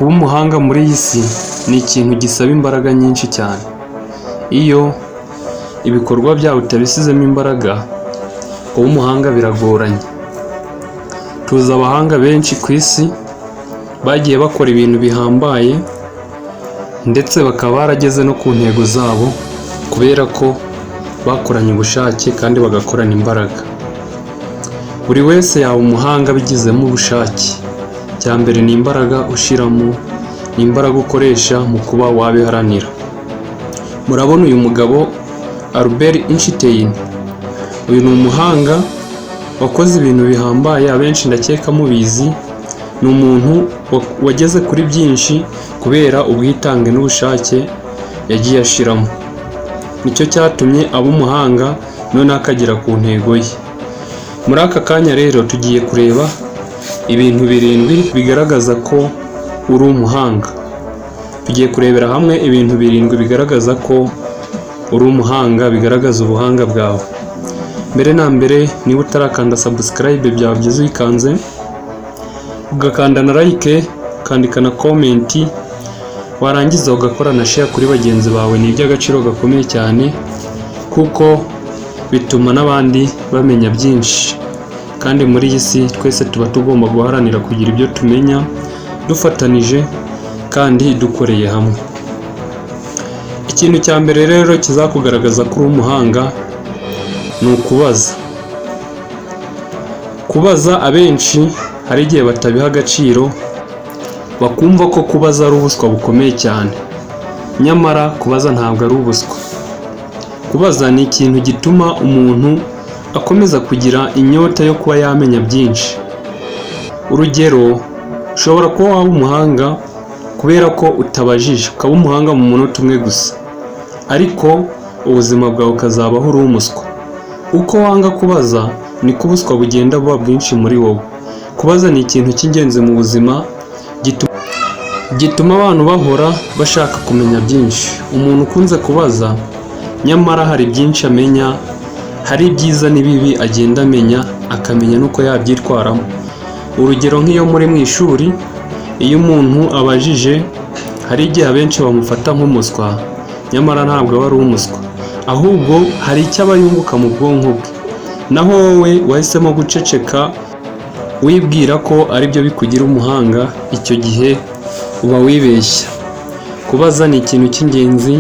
Kuba umuhanga muri iyi si ni ikintu gisaba imbaraga nyinshi cyane. Iyo ibikorwa byawe utabisizemo imbaraga, kuba umuhanga biragoranye. Tuzi abahanga benshi ku isi bagiye bakora ibintu bihambaye ndetse bakaba barageze no ku ntego zabo kubera ko bakoranye ubushake kandi bagakorana imbaraga. Buri wese yaba umuhanga abigizemo ubushake. Icya mbere ni imbaraga ushiramo, ni imbaraga ukoresha mu kuba wabiharanira. Murabona uyu mugabo Albert Einstein, uyu ni umuhanga wakoze ibintu bihambaye, abenshi ndakeka mubizi. Ni umuntu wageze kuri byinshi kubera ubwitange n'ubushake yagiye ashiramo. Nicyo cyatumye aba umuhanga none akagera ku ntego ye. Muri aka kanya rero tugiye kureba ibintu 7 bigaragaza ko uri umuhanga. Tugiye kurebera hamwe ibintu 7 bigaragaza ko uri umuhanga, bigaragaza ubuhanga bwawe. Mbere na mbere, niba utarakanda subscribe byaba byiza uyikanze, ugakanda na like, ukandika na comment, warangiza ugakora na share kuri bagenzi bawe. Ni iby'agaciro gakomeye cyane kuko bituma n'abandi bamenya byinshi, kandi muri iyi si twese tuba tugomba guharanira kugira ibyo tumenya dufatanije kandi dukoreye hamwe. Ikintu cya mbere rero kizakugaragaza ko uri umuhanga ni ukubaza. Kubaza abenshi hari igihe batabiha agaciro, bakumva ko kubaza ari ubuswa bukomeye cyane. Nyamara kubaza ntabwo ari ubuswa. Kubaza ni ikintu gituma umuntu akomeza kugira inyota yo kuba yamenya byinshi. Urugero, ushobora kuba waba umuhanga kubera ko utabajije, ukaba umuhanga mu munota umwe gusa, ariko ubuzima bwawe ukazabaho uri umuswa. Uko wanga kubaza niko ubuswa bugenda buba bwinshi muri wowe. Kubaza ni ikintu cy'ingenzi mu buzima, gituma abantu bahora bashaka kumenya byinshi. Umuntu ukunze kubaza nyamara hari byinshi amenya, hari ibyiza n'ibibi agenda amenya, akamenya n'uko yabyitwaramo. Urugero, nk'iyo muri mu ishuri, iyo umuntu abajije, hari igihe abenshi bamufata nk'umuswa, nyamara ntabwo aba ari umuswa, ahubwo hari icyo aba yunguka mu bwonko bwe. Naho wowe wahisemo guceceka wibwira ko ari byo bikugira umuhanga, icyo gihe uba wibeshya. Kubaza ni ikintu cy'ingenzi.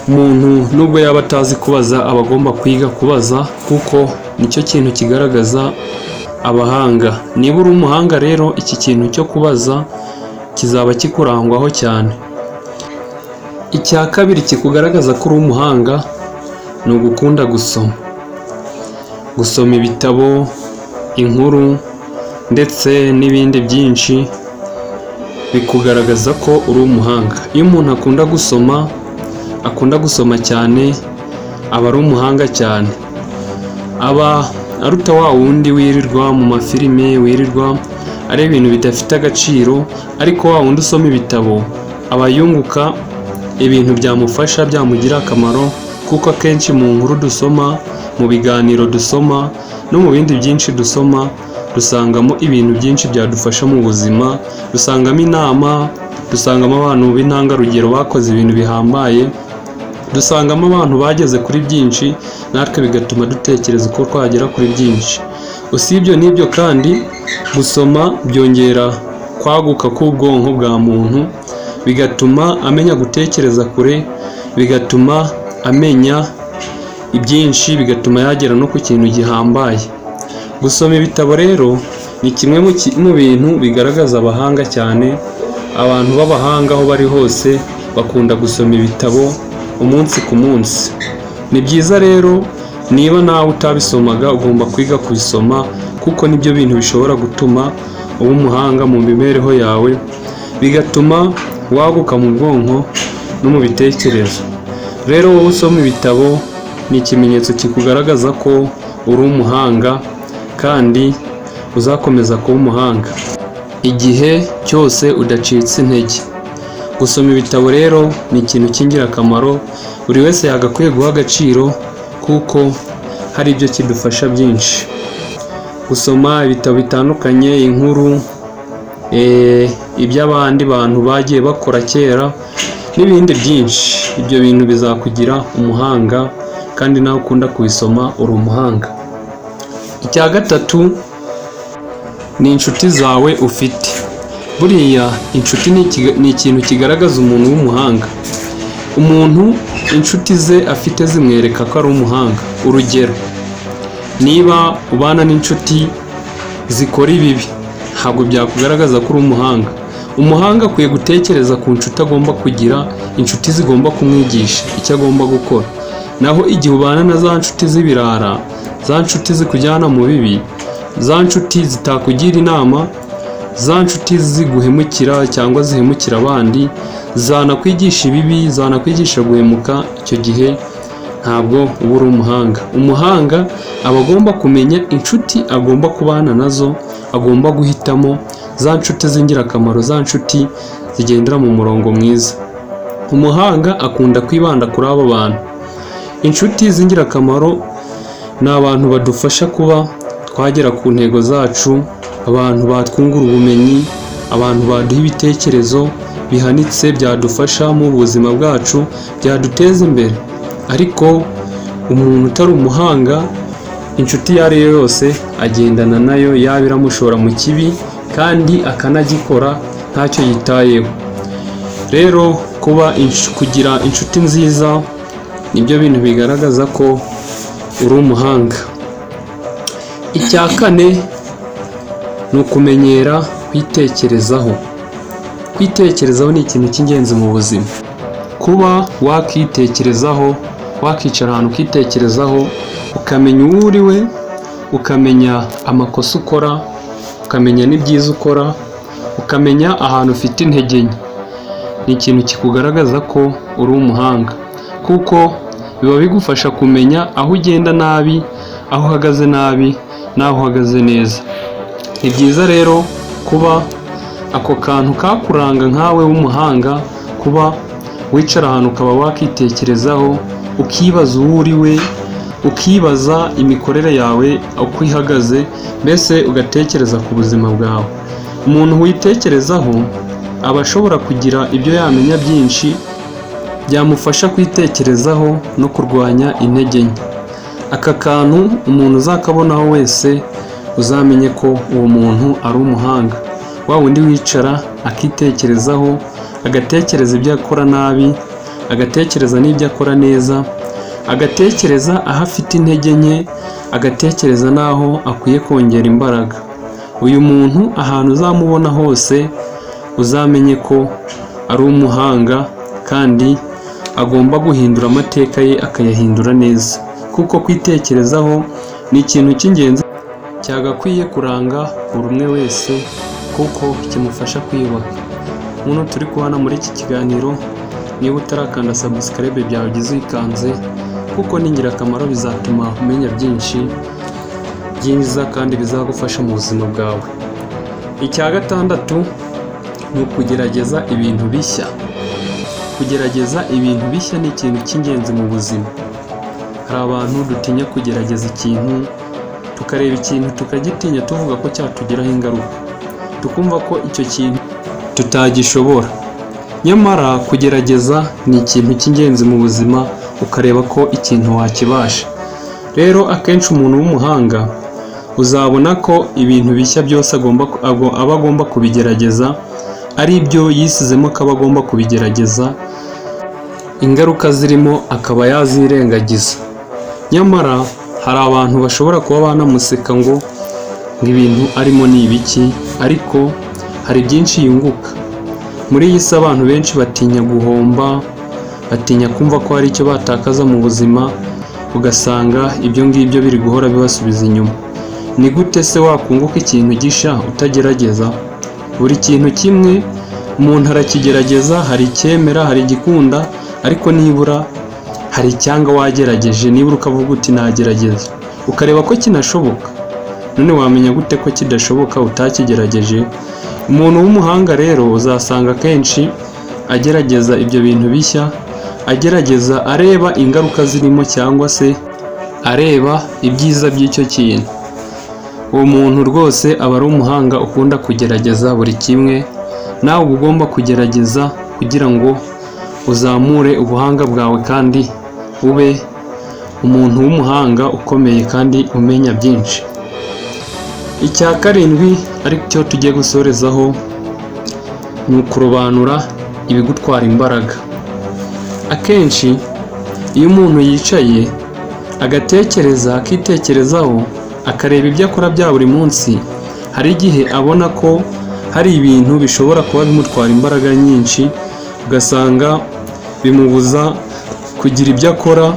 Umuntu nubwo yaba atazi kubaza, aba agomba kwiga kubaza kuko nicyo kintu kigaragaza abahanga. Niba uri umuhanga rero, iki kintu cyo kubaza kizaba kikurangwaho cyane. Icya kabiri kikugaragaza ko uri umuhanga ni ugukunda gusoma. Gusoma ibitabo, inkuru ndetse n'ibindi byinshi bikugaragaza ko uri umuhanga. Iyo umuntu akunda gusoma cyane, aba ari umuhanga cyane. Aba aruta wa wundi wirirwa mu mafilime, wirirwa ari ibintu bidafite agaciro, ariko wa wundi usoma ibitabo aba yunguka ibintu byamufasha, byamugira akamaro, kuko akenshi mu nkuru dusoma, mu biganiro dusoma no mu bindi byinshi dusoma, dusangamo ibintu byinshi byadufasha mu buzima. Dusangamo inama, dusangamo abantu b'intangarugero bakoze ibintu bihambaye, dusangamo abantu bageze kuri byinshi, natwe bigatuma dutekereza uko twagera kuri byinshi. Usibye n'ibyo kandi, gusoma byongera kwaguka k'ubwonko bwa muntu, bigatuma amenya gutekereza kure, bigatuma amenya ibyinshi, bigatuma yagera no ku kintu gihambaye. Gusoma ibitabo rero ni kimwe mu bintu bigaragaza abahanga cyane. Abantu b'abahanga aho bari hose bakunda gusoma ibitabo umunsi ku munsi. Ni byiza rero, niba nawe utabisomaga ugomba kwiga kubisoma, kuko nibyo bintu bishobora gutuma uba umuhanga mu mibereho yawe, bigatuma waguka mu bwonko no mu bitekerezo. Rero wowe usoma ibitabo ni ikimenyetso kikugaragaza ko uri umuhanga kandi uzakomeza kuba umuhanga igihe cyose udacitse intege. Gusoma ibitabo rero ni ikintu cy'ingirakamaro, buri wese yagakwiye guha agaciro kuko hari ibyo kidufasha byinshi. Gusoma ibitabo bitandukanye, inkuru, ibyo abandi bantu bagiye bakora kera n'ibindi byinshi. Ibyo bintu bizakugira umuhanga kandi nawe ukunda kubisoma uri umuhanga. Icya gatatu ni inshuti zawe ufite. Buriya inshuti ni ikintu kigaragaza umuntu w'umuhanga. Umuntu inshuti ze afite zimwereka ko ari umuhanga. Urugero, niba ubana n'inshuti zikora ibibi, ntabwo byakugaragaza ko uri umuhanga. Umuhanga akwiye gutekereza ku nshuti agomba kugira, inshuti zigomba kumwigisha icyo agomba gukora. Naho igihe ubana na za nshuti z'ibirara, za nshuti zikujyana mu bibi, za nshuti zitakugira inama, za nshuti ziguhemukira cyangwa zihemukira abandi, zanakwigisha ibibi, zanakwigisha guhemuka, icyo gihe ntabwo uba uri umuhanga. Umuhanga aba agomba kumenya inshuti agomba kubana nazo, agomba guhitamo za nshuti z'ingirakamaro, za nshuti zigendera mu murongo mwiza. Umuhanga akunda kwibanda kuri abo bantu. Inshuti z'ingirakamaro ni abantu badufasha kuba twagera ku ntego zacu, abantu batwungura ubumenyi, abantu baduha ibitekerezo bihanitse byadufasha mu buzima bwacu, byaduteza imbere. Ariko umuntu utari umuhanga, inshuti iyo ari yo yose agendana nayo, yaba iramushora mu kibi kandi akanagikora ntacyo yitayeho. Rero kugira inshuti nziza nibyo bintu bigaragaza ko uri umuhanga. Icya kane ni ukumenyera kwitekerezaho. Kwitekerezaho ni ikintu cy'ingenzi mu buzima. Kuba wakitekerezaho, wakicara ahantu ukitekerezaho, ukamenya uwo uri we, ukamenya amakosa ukora, ukamenya n'ibyiza ukora, ukamenya ahantu ufite intege nke, ni ikintu kikugaragaza ko uri umuhanga, kuko biba bigufasha kumenya aho ugenda nabi, aho uhagaze nabi n'aho uhagaze neza. Ni byiza rero kuba ako kantu kakuranga nkawe w'umuhanga, kuba wicara ahantu ukaba wakitekerezaho, ukibaza uwo uri we, ukibaza imikorere yawe uko ihagaze, mbese ugatekereza ku buzima bwawe. Umuntu witekerezaho aba ashobora kugira ibyo yamenya byinshi byamufasha kwitekerezaho no kurwanya intege nke. Aka kantu umuntu uzakabonaho wese uzamenye ko uwo muntu ari umuhanga. Wa wundi wicara akitekerezaho, agatekereza ibyo akora nabi, agatekereza n'ibyo akora neza, agatekereza aho afite intege nke, agatekereza n'aho akwiye kongera imbaraga. Uyu muntu ahantu uzamubona hose uzamenye ko ari umuhanga kandi agomba guhindura amateka ye akayahindura neza, kuko kwitekerezaho ni ikintu cy'ingenzi cyagakwiye kuranga buri umwe wese, kuko kimufasha kwiyubaka. Umuntu turi kubona muri iki kiganiro, niba utarakanda subscribe byawe ugize uyikanze, kuko ni ingirakamaro, bizatuma umenya byinshi byiza kandi bizagufasha mu buzima bwawe. Icya gatandatu ni ukugerageza ibintu bishya. Kugerageza ibintu bishya ni ikintu cy'ingenzi mu buzima. Hari abantu dutinya kugerageza ikintu, tukareba ikintu tukagitinya tuvuga ko cyatugiraho ingaruka, tukumva ko icyo kintu tutagishobora. Nyamara kugerageza ni ikintu cy'ingenzi mu buzima, ukareba ko ikintu wakibasha. Rero akenshi umuntu w'umuhanga uzabona ko ibintu bishya byose aba agomba kubigerageza, ari ibyo yisizemo ko aba agomba kubigerageza, ingaruka zirimo akaba yazirengagiza. Nyamara hari abantu bashobora kuba banamuseka ngo ibintu arimo ni ibiki, ariko hari byinshi yunguka. Muri iyi si abantu benshi batinya guhomba, batinya kumva ko hari icyo batakaza mu buzima, ugasanga ibyo ngibyo biri guhora bibasubiza inyuma. Ni gute se wakunguka ikintu gisha utagerageza? Buri kintu kimwe umuntu arakigerageza, hari icyemera, hari igikunda, ariko nibura hari icyanga wagerageje, nibura ukavuga uti nagerageza, ukareba ko kinashoboka. None wamenya gute ko kidashoboka utakigerageje? Umuntu w'umuhanga rero uzasanga kenshi agerageza ibyo bintu bishya, agerageza areba ingaruka zirimo cyangwa se areba ibyiza by'icyo kintu. Uwo muntu rwose aba ari umuhanga ukunda kugerageza buri kimwe, nawe uba ugomba kugerageza kugira ngo uzamure ubuhanga bwawe kandi ube umuntu w'umuhanga ukomeye kandi umenya byinshi. Icya karindwi aricyo tugiye gusorezaho ni ukurobanura ibigutwara imbaraga. Akenshi iyo umuntu yicaye agatekereza akitekerezaho akareba ibyo akora bya buri munsi, hari igihe abona ko hari ibintu bishobora kuba bimutwara imbaraga nyinshi, ugasanga bimubuza kugira ibyo akora,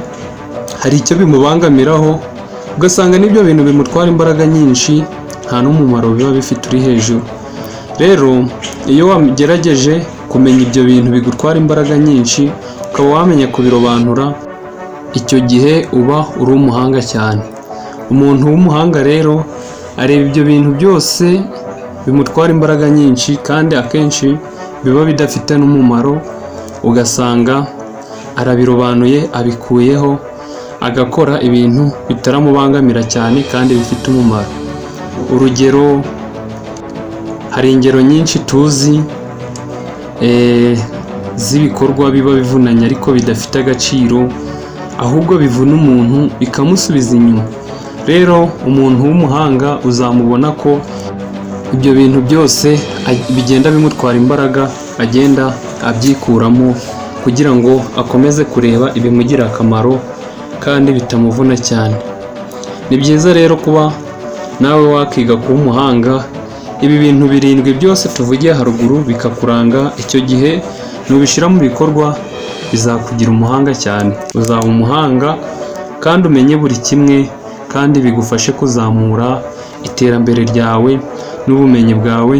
hari icyo bimubangamiraho, ugasanga n'ibyo bintu bimutwara imbaraga nyinshi nta n'umumaro biba bifite uri hejuru. Rero iyo wagerageje kumenya ibyo bintu bigutwara imbaraga nyinshi ukaba wamenya kubirobanura, icyo gihe uba uri umuhanga cyane. Umuntu w'umuhanga rero areba ibyo bintu byose bimutwara imbaraga nyinshi kandi akenshi biba bidafite n'umumaro, ugasanga arabirobanuye abikuyeho agakora ibintu bitaramubangamira cyane kandi bifite umumaro. Urugero, hari ingero nyinshi tuzi z'ibikorwa biba bivunanye ariko bidafite agaciro, ahubwo bivuna umuntu bikamusubiza inyuma. Rero umuntu w'umuhanga uzamubona ko ibyo bintu byose bigenda bimutwara imbaraga, agenda abyikuramo kugira ngo akomeze kureba ibimugirira akamaro kandi bitamuvuna cyane. Ni byiza rero kuba nawe wakiga kuba umuhanga. Ibi bintu birindwi byose tuvugiye haruguru bikakuranga, icyo gihe nubishyira mu bikorwa bizakugira umuhanga cyane. Uzaba umuhanga kandi umenye buri kimwe, kandi bigufashe kuzamura iterambere ryawe n'ubumenyi bwawe,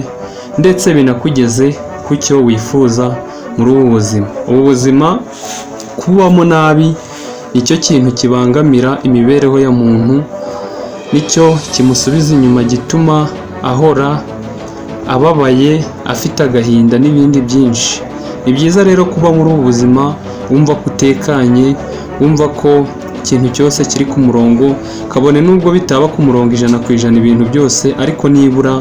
ndetse binakugeze ku cyo wifuza muri ubu buzima. Ubu buzima kubamo nabi nicyo kintu kibangamira imibereho ya muntu, nicyo kimusubiza inyuma, gituma ahora ababaye, afite agahinda n'ibindi byinshi. Ni byiza rero kuba muri ubu buzima wumva ko utekanye, wumva ko ikintu cyose kiri ku murongo, kabone nubwo bitaba ku murongo 100% ibintu byose, ariko nibura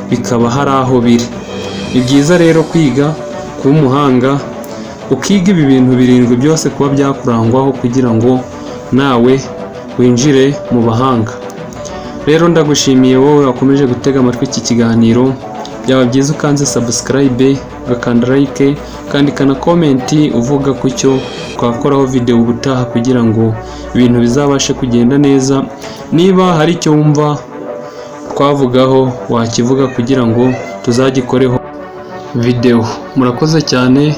bikaba hari aho biri. Ni byiza rero kwiga kuba umuhanga, ukiga ibi bintu birindwi byose kuba byakurangwaho kugira ngo nawe winjire mu bahanga. Rero ndagushimiye wowe wakomeje gutega amatwi iki kiganiro. Byaba byiza ukanze subscribe, ugakanda like kandi kana comment uvuga ku cyo twakoraho video ubutaha kugira ngo ibintu bizabashe kugenda neza. Niba hari icyo wumva twavugaho wakivuga kugira ngo tuzagikoreho video. Murakoze cyane,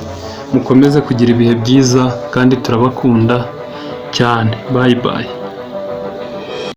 mukomeze kugira ibihe byiza kandi turabakunda cyane. Bye bye.